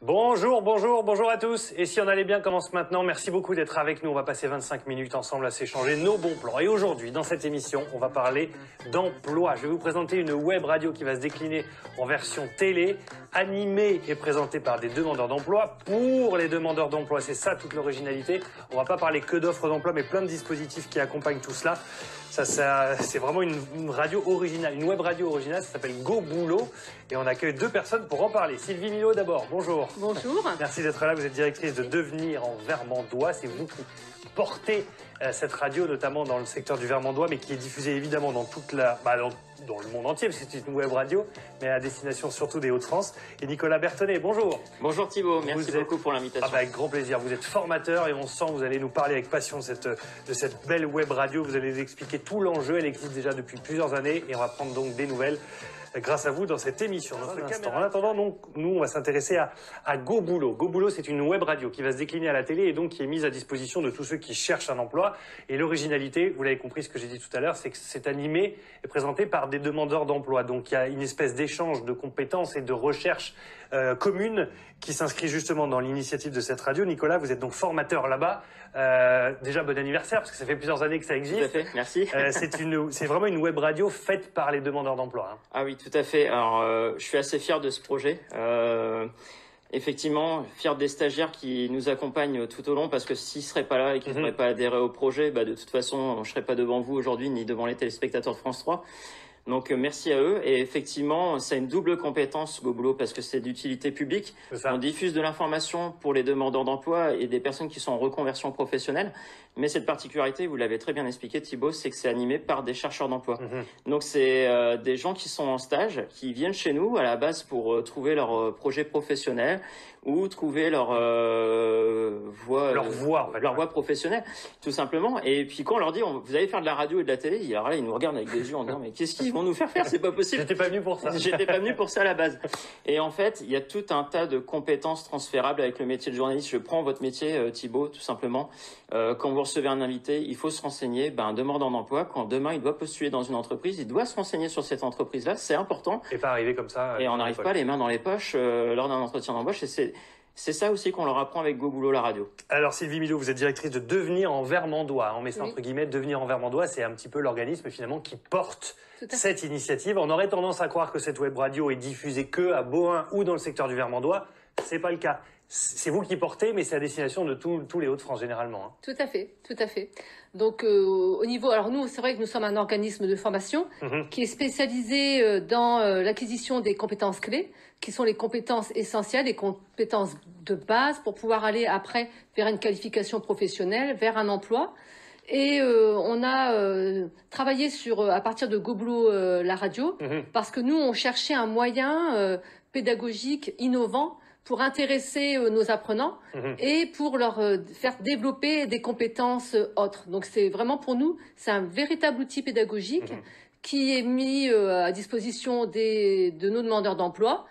Bonjour à tous. Et si on allait bien, commence maintenant. Merci beaucoup d'être avec nous. On va passer 25 minutes ensemble à s'échanger nos bons plans. Et aujourd'hui, dans cette émission, on va parler d'emploi. Je vais vous présenter une web radio qui va se décliner en version télé, animée et présentée par des demandeurs d'emploi pour les demandeurs d'emploi. C'est ça toute l'originalité. On va pas parler que d'offres d'emploi, mais plein de dispositifs qui accompagnent tout cela. C'est vraiment une radio originale, une web radio originale, ça s'appelle Go Boulot. Et on accueille deux personnes pour en parler. Sylvie Milot d'abord, bonjour. Bonjour. Merci d'être là, vous êtes directrice de Devenir en Vermandois. C'est vous qui portez cette radio, notamment dans le secteur du Vermandois, mais qui est diffusée évidemment dans toute dans le monde entier, parce que c'est une web radio, mais à destination surtout des Hauts-de-France. Et Nicolas Bertonnet, bonjour. Bonjour Thibaut, merci beaucoup pour l'invitation. Avec grand plaisir, vous êtes formateur et on sent que vous allez nous parler avec passion de cette belle web radio. Vous allez nous expliquer tout l'enjeu, elle existe déjà depuis plusieurs années et on va prendre donc des nouvelles grâce à vous dans cette émission. En attendant, nous, on va s'intéresser à Go Boulot. Go Boulot, c'est une web radio qui va se décliner à la télé et donc qui est mise à disposition de tous ceux qui cherchent un emploi. Et l'originalité, vous l'avez compris ce que j'ai dit tout à l'heure, c'est que c'est animé et présenté par des demandeurs d'emploi. Donc il y a une espèce d'échange de compétences et de recherche commune qui s'inscrit justement dans l'initiative de cette radio. Nicolas, vous êtes donc formateur là-bas. Déjà, bon anniversaire, parce que ça fait plusieurs années que ça existe. Tout à fait, merci. C'est vraiment une web radio faite par les demandeurs d'emploi. Hein. Ah oui, tout à fait. Alors, je suis assez fier de ce projet. Effectivement, fier des stagiaires qui nous accompagnent tout au long, parce que s'ils ne seraient pas là et qu'ils n'auraient pas adhéré au projet, de toute façon, je ne serais pas devant vous aujourd'hui, ni devant les téléspectateurs de France 3. Donc merci à eux, et effectivement c'est une double compétence Go Boulot parce que c'est d'utilité publique. On diffuse de l'information pour les demandeurs d'emploi et des personnes qui sont en reconversion professionnelle, mais cette particularité, vous l'avez très bien expliqué Thibaut, c'est que c'est animé par des chercheurs d'emploi. Donc c'est des gens qui sont en stage, qui viennent chez nous à la base pour trouver leur projet professionnel ou trouver leur voie professionnelle, tout simplement. Et puis quand on leur dit vous allez faire de la radio et de la télé, alors là, ils nous regardent avec des yeux en disant mais qu'est-ce qu'ils vont nous faire c'est pas possible. J'étais pas venu pour ça. J'étais pas venu pour ça à la base. Et en fait, il y a tout un tas de compétences transférables avec le métier de journaliste. Je prends votre métier, Thibaut, tout simplement. Quand vous recevez un invité, il faut se renseigner. Un demandeur d'emploi, quand demain il doit postuler dans une entreprise, il doit se renseigner sur cette entreprise-là. C'est important. Et pas arriver comme ça. Et on n'arrive pas les mains dans les poches lors d'un entretien d'embauche. Et c'est ça aussi qu'on leur apprend avec Go Boulot la radio. Alors Sylvie Milot, vous êtes directrice de Devenir en Vermandois. On met ça entre guillemets, Devenir en Vermandois, c'est un petit peu l'organisme finalement qui porte cette initiative. On aurait tendance à croire que cette web radio est diffusée que à Bohain ou dans le secteur du Vermandois. C'est pas le cas. C'est vous qui portez, mais c'est à destination de tous les Hauts-de-France généralement. Hein. Tout à fait, tout à fait. Donc au niveau, alors nous, c'est vrai que nous sommes un organisme de formation qui est spécialisé dans l'acquisition des compétences clés, qui sont les compétences essentielles, les compétences de base pour pouvoir aller après vers une qualification professionnelle, vers un emploi. Et on a travaillé à partir de Go Boulot la radio, parce que nous, on cherchait un moyen pédagogique innovant pour intéresser nos apprenants et pour leur faire développer des compétences autres. Donc c'est vraiment pour nous, c'est un véritable outil pédagogique qui est mis à disposition de nos demandeurs d'emploi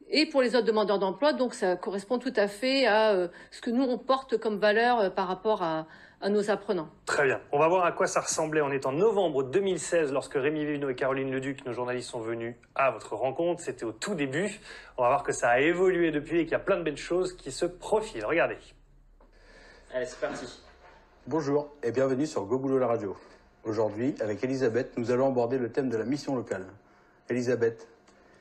et pour les autres demandeurs d'emploi. Donc ça correspond tout à fait à ce que nous on porte comme valeur par rapport à nos apprenants. Très bien. On va voir à quoi ça ressemblait. On est en novembre 2016 lorsque Rémi Vivino et Caroline Leduc, nos journalistes, sont venus à votre rencontre. C'était au tout début. On va voir que ça a évolué depuis et qu'il y a plein de belles choses qui se profilent. Regardez. Allez, c'est parti. Bonjour et bienvenue sur Go Boulot la radio. Aujourd'hui, avec Elisabeth, nous allons aborder le thème de la mission locale. Elisabeth.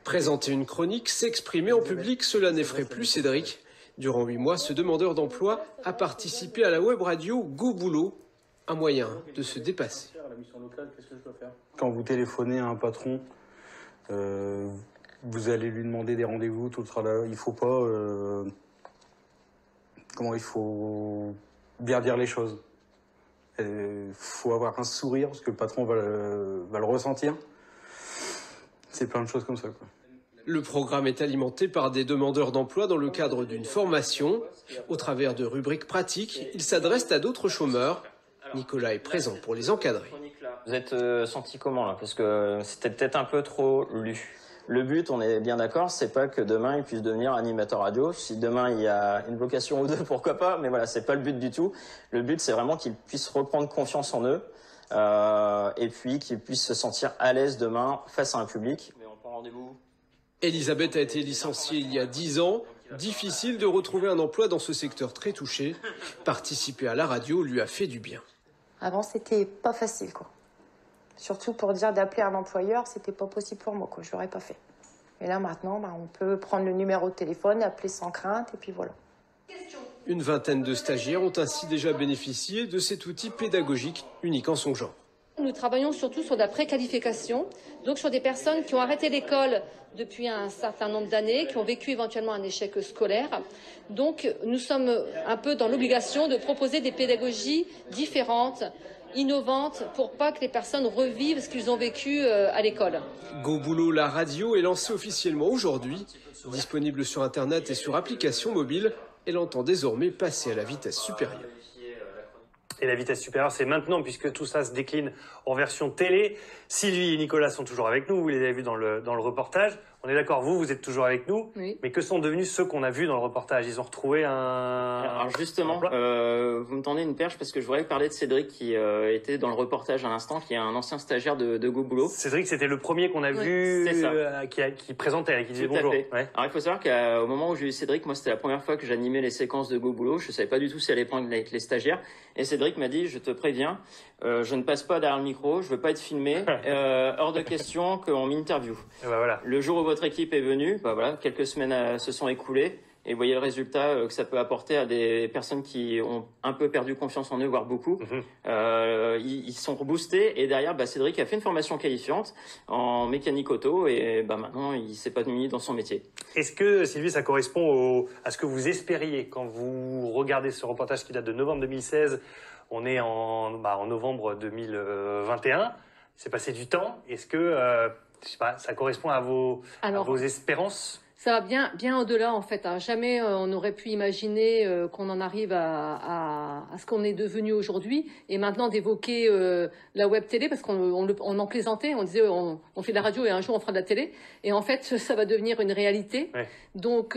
Présenter une chronique, s'exprimer en public, cela n'effraie plus Cédric. Durant 8 mois, ce demandeur d'emploi a participé à la web radio Go Boulot, un moyen de se dépasser. Quand vous téléphonez à un patron, vous allez lui demander des rendez-vous, tout le tralala. Il faut pas... il faut bien dire les choses. Il faut avoir un sourire, parce que le patron va le ressentir. C'est plein de choses comme ça, quoi. Le programme est alimenté par des demandeurs d'emploi dans le cadre d'une formation. Au travers de rubriques pratiques, ils s'adressent à d'autres chômeurs. Nicolas est présent pour les encadrer. Vous êtes senti comment là? Parce que c'était peut-être un peu trop lu. Le but, on est bien d'accord, c'est pas que demain ils puissent devenir animateurs radio. Si demain il y a une vocation ou deux, pourquoi pas, mais voilà, c'est pas le but du tout. Le but, c'est vraiment qu'ils puissent reprendre confiance en eux et puis qu'ils puissent se sentir à l'aise demain face à un public. Mais on prend rendez-vous. Elisabeth a été licenciée il y a 10 ans. Difficile de retrouver un emploi dans ce secteur très touché. Participer à la radio lui a fait du bien. Avant, c'était pas facile, quoi. Surtout pour dire d'appeler un employeur, c'était pas possible pour moi, quoi. Je l'aurais pas fait. Et là, maintenant, on peut prendre le numéro de téléphone, appeler sans crainte, et puis voilà. Une vingtaine de stagiaires ont ainsi déjà bénéficié de cet outil pédagogique unique en son genre. Nous travaillons surtout sur la préqualification, donc sur des personnes qui ont arrêté l'école depuis un certain nombre d'années, qui ont vécu éventuellement un échec scolaire. Donc nous sommes un peu dans l'obligation de proposer des pédagogies différentes, innovantes, pour pas que les personnes revivent ce qu'ils ont vécu à l'école. Go Boulot, la radio, est lancée officiellement aujourd'hui. Disponible sur Internet et sur application mobile, elle entend désormais passer à la vitesse supérieure. Et la vitesse supérieure, c'est maintenant, puisque tout ça se décline en version télé. Sylvie et Nicolas sont toujours avec nous, vous les avez vus dans le reportage. On est d'accord, vous êtes toujours avec nous. Oui. Mais que sont devenus ceux qu'on a vus dans le reportage? Ils ont retrouvé Alors justement, vous me tendez une perche parce que je voudrais parler de Cédric qui était dans le reportage à l'instant, qui est un ancien stagiaire de Go Boulot. Cédric, c'était le premier qu'on a vu qui présentait, qui disait Tout à bonjour. fait. Ouais. Alors il faut savoir qu'au moment où j'ai eu Cédric, moi c'était la première fois que j'animais les séquences de Go Boulot. Je savais pas du tout si elle allait prendre avec les stagiaires. Et Cédric m'a dit, je te préviens, je ne passe pas derrière le micro, je veux pas être filmé, hors de question qu'on m'interviewe. Voilà. Le jour où votre équipe est venue, voilà, quelques semaines se sont écoulées. Et vous voyez le résultat que ça peut apporter à des personnes qui ont un peu perdu confiance en eux, voire beaucoup. Ils sont reboostés et derrière, Cédric a fait une formation qualifiante en mécanique auto et maintenant il s'épanouit dans son métier. Est-ce que, Sylvie, ça correspond à ce que vous espériez quand vous regardez ce reportage qui date de novembre 2016? On est en novembre 2021. Il s'est passé du temps. Est-ce que je sais pas, ça correspond à vos espérances? Ça va bien au-delà en fait. Jamais on n'aurait pu imaginer qu'on en arrive à ce qu'on est devenu aujourd'hui. Et maintenant d'évoquer la web télé, parce qu'on en plaisantait, on disait on fait de la radio et un jour on fera de la télé. Et en fait ça va devenir une réalité. Ouais. Donc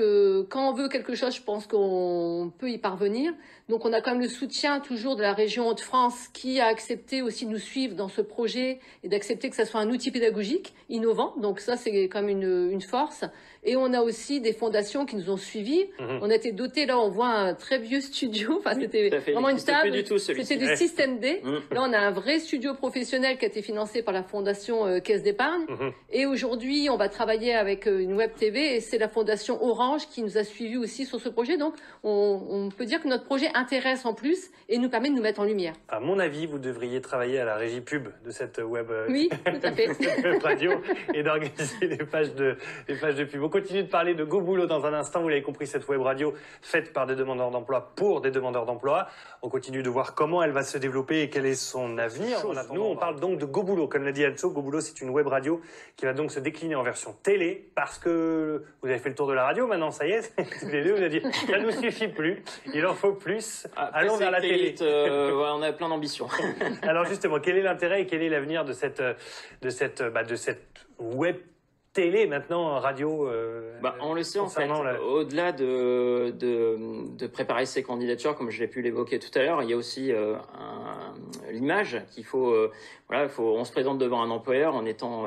quand on veut quelque chose, je pense qu'on peut y parvenir. Donc on a quand même le soutien toujours de la région Hauts-de-France qui a accepté aussi de nous suivre dans ce projet et d'accepter que ça soit un outil pédagogique innovant. Donc ça c'est quand même une force. Et on a aussi des fondations qui nous ont suivis. On a été dotés, là on voit un très vieux studio, enfin c'était vraiment une table, c'était des systèmes D. Là on a un vrai studio professionnel qui a été financé par la fondation Caisse d'épargne. Et aujourd'hui on va travailler avec une web TV et c'est la fondation Orange qui nous a suivis aussi sur ce projet. Donc on peut dire que notre projet intéresse en plus et nous permet de nous mettre en lumière. À mon avis, vous devriez travailler à la régie pub de cette web, oui, tout à fait. web radio et d'organiser des pages de pub. On continue de parler de Go Boulot dans un instant. Vous l'avez compris, cette web radio faite par des demandeurs d'emploi pour des demandeurs d'emploi. On continue de voir comment elle va se développer et quel est son avenir. Nous, on parle donc de Go Boulot. Comme l'a dit Anso, Go Boulot, c'est une web radio qui va donc se décliner en version télé parce que vous avez fait le tour de la radio. Maintenant, ça y est, tous les deux, vous avez dit, ça nous suffit plus. Il en faut plus. Allons vers la télé. On a plein d'ambitions. Alors justement, quel est l'intérêt et quel est l'avenir de cette web télé maintenant, radio? On le sait en fait, au-delà de préparer ses candidatures, comme je l'ai pu l'évoquer tout à l'heure, il y a aussi l'image qu'il faut. On se présente devant un employeur en étant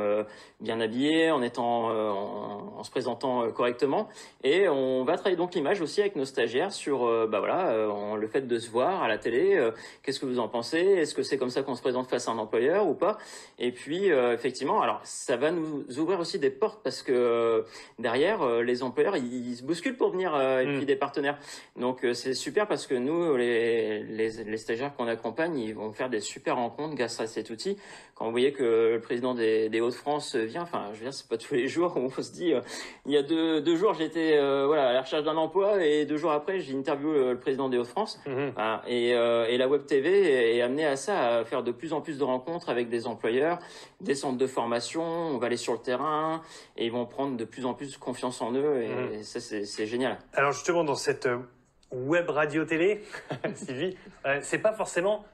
bien habillé, en se présentant correctement, et on va travailler donc l'image aussi avec nos stagiaires sur le fait de se voir à la télé. Qu'est-ce que vous en pensez? Est-ce que c'est comme ça qu'on se présente face à un employeur ou pas? Et puis effectivement, alors ça va nous ouvrir aussi des portes parce que derrière les employeurs ils se bousculent pour venir et puis des partenaires. Donc c'est super parce que nous les stagiaires qu'on accompagne, ils vont faire des super rencontres grâce à cet outil. Quand vous voyez que le président des Hauts-de-France vient, enfin je veux dire c'est pas tous les jours où on se dit il y a deux jours j'étais à la recherche d'un emploi et 2 jours après j'ai interviewé le président des Hauts-de-France. Et la web TV est amenée à ça, à faire de plus en plus de rencontres avec des employeurs, des centres de formation. On va aller sur le terrain et ils vont prendre de plus en plus confiance en eux et ça c'est génial. Alors justement dans cette web radio télé, Sylvie, c'est pas forcément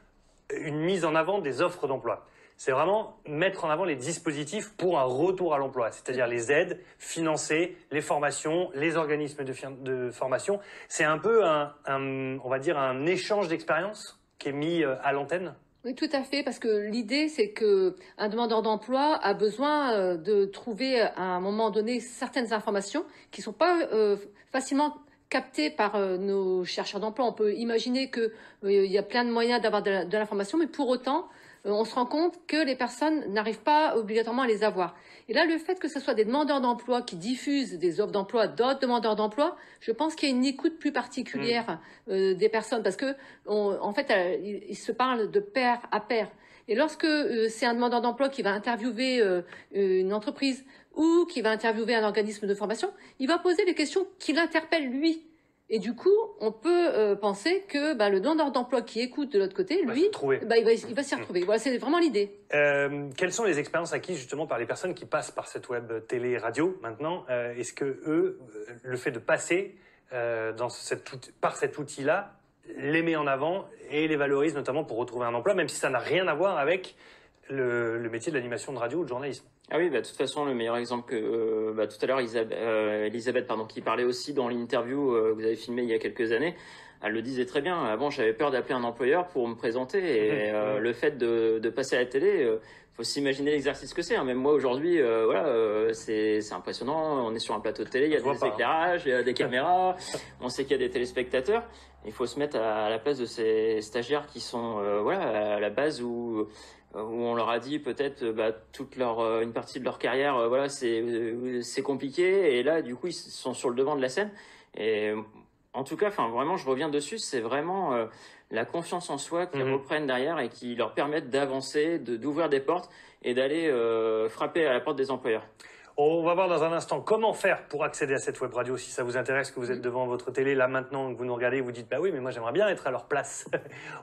une mise en avant des offres d'emploi. C'est vraiment mettre en avant les dispositifs pour un retour à l'emploi, c'est-à-dire les aides financées, les formations, les organismes de formation. C'est un peu on va dire un échange d'expérience qui est mis à l'antenne. Oui, tout à fait, parce que l'idée, c'est qu'un demandeur d'emploi a besoin de trouver à un moment donné certaines informations qui ne sont pas facilement captées par nos chercheurs d'emploi. On peut imaginer qu'il y a plein de moyens d'avoir de l'information, mais pour autant, on se rend compte que les personnes n'arrivent pas obligatoirement à les avoir. Et là, le fait que ce soit des demandeurs d'emploi qui diffusent des offres d'emploi à d'autres demandeurs d'emploi, je pense qu'il y a une écoute plus particulière des personnes, parce que en fait, ils se parlent de pair à pair. Et lorsque c'est un demandeur d'emploi qui va interviewer une entreprise ou qui va interviewer un organisme de formation, il va poser les questions qui l'interpellent lui. Et du coup, on peut penser que le demandeur d'emploi qui écoute de l'autre côté, lui, il va s'y retrouver. Voilà, c'est vraiment l'idée. Quelles sont les expériences acquises justement par les personnes qui passent par cette web télé et radio maintenant? Est-ce que eux, le fait de passer par cet outil-là, les met en avant et les valorise notamment pour retrouver un emploi, même si ça n'a rien à voir avec le métier de l'animation de radio ou de journalisme? Ah oui, de toute façon, le meilleur exemple que tout à l'heure, Elisabeth, qui parlait aussi dans l'interview que vous avez filmée il y a quelques années, elle le disait très bien. Avant, j'avais peur d'appeler un employeur pour me présenter. Et le fait de passer à la télé, faut s'imaginer l'exercice que c'est. Même moi, aujourd'hui, c'est impressionnant. On est sur un plateau de télé, il y a des éclairages, il y a des caméras, on sait qu'il y a des téléspectateurs. Il faut se mettre à la place de ces stagiaires qui sont à la base où on leur a dit peut-être une partie de leur carrière, c'est compliqué, et là du coup ils sont sur le devant de la scène. Et en tout cas, vraiment, je reviens dessus, c'est vraiment la confiance en soi qu'ils reprennent derrière et qui leur permettent d'avancer, d'ouvrir des portes et d'aller frapper à la porte des employeurs. On va voir dans un instant comment faire pour accéder à cette web radio. Si ça vous intéresse, que vous êtes devant votre télé, là maintenant, que vous nous regardez, vous dites, bah oui, mais moi j'aimerais bien être à leur place.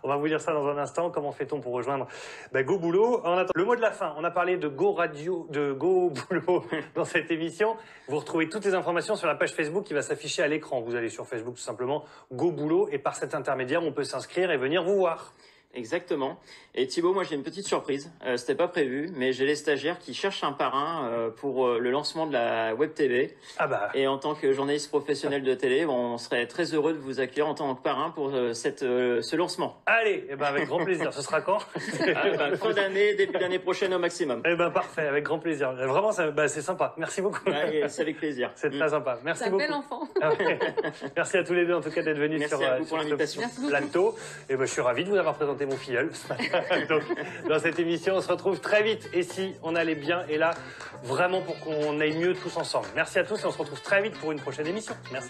On va vous dire ça dans un instant. Comment fait-on pour rejoindre Go Boulot? En attendant, le mot de la fin, on a parlé de Go Radio, de Go Boulot dans cette émission. Vous retrouvez toutes les informations sur la page Facebook qui va s'afficher à l'écran. Vous allez sur Facebook tout simplement, Go Boulot, et par cet intermédiaire, on peut s'inscrire et venir vous voir. Exactement. Et Thibaut, moi j'ai une petite surprise. C'était pas prévu, mais j'ai les stagiaires qui cherchent un parrain pour le lancement de la Web TV. Ah bah. Et en tant que journaliste professionnel de télé, on serait très heureux de vous accueillir en tant que parrain pour ce lancement. Allez, avec grand plaisir. Ce sera quand? Fin d'année, début d'année prochaine au maximum. Parfait, avec grand plaisir. Vraiment, c'est sympa. Merci beaucoup. C'est avec plaisir. C'est très sympa. Merci beaucoup. C'est un bel enfant. Merci à tous les deux en tout cas d'être venus sur ce plateau. Et je suis ravi de vous avoir présenté mon filleul ce matin. Donc, dans cette émission, on se retrouve très vite. Et si on allait bien, et là, vraiment pour qu'on aille mieux tous ensemble. Merci à tous et on se retrouve très vite pour une prochaine émission. Merci.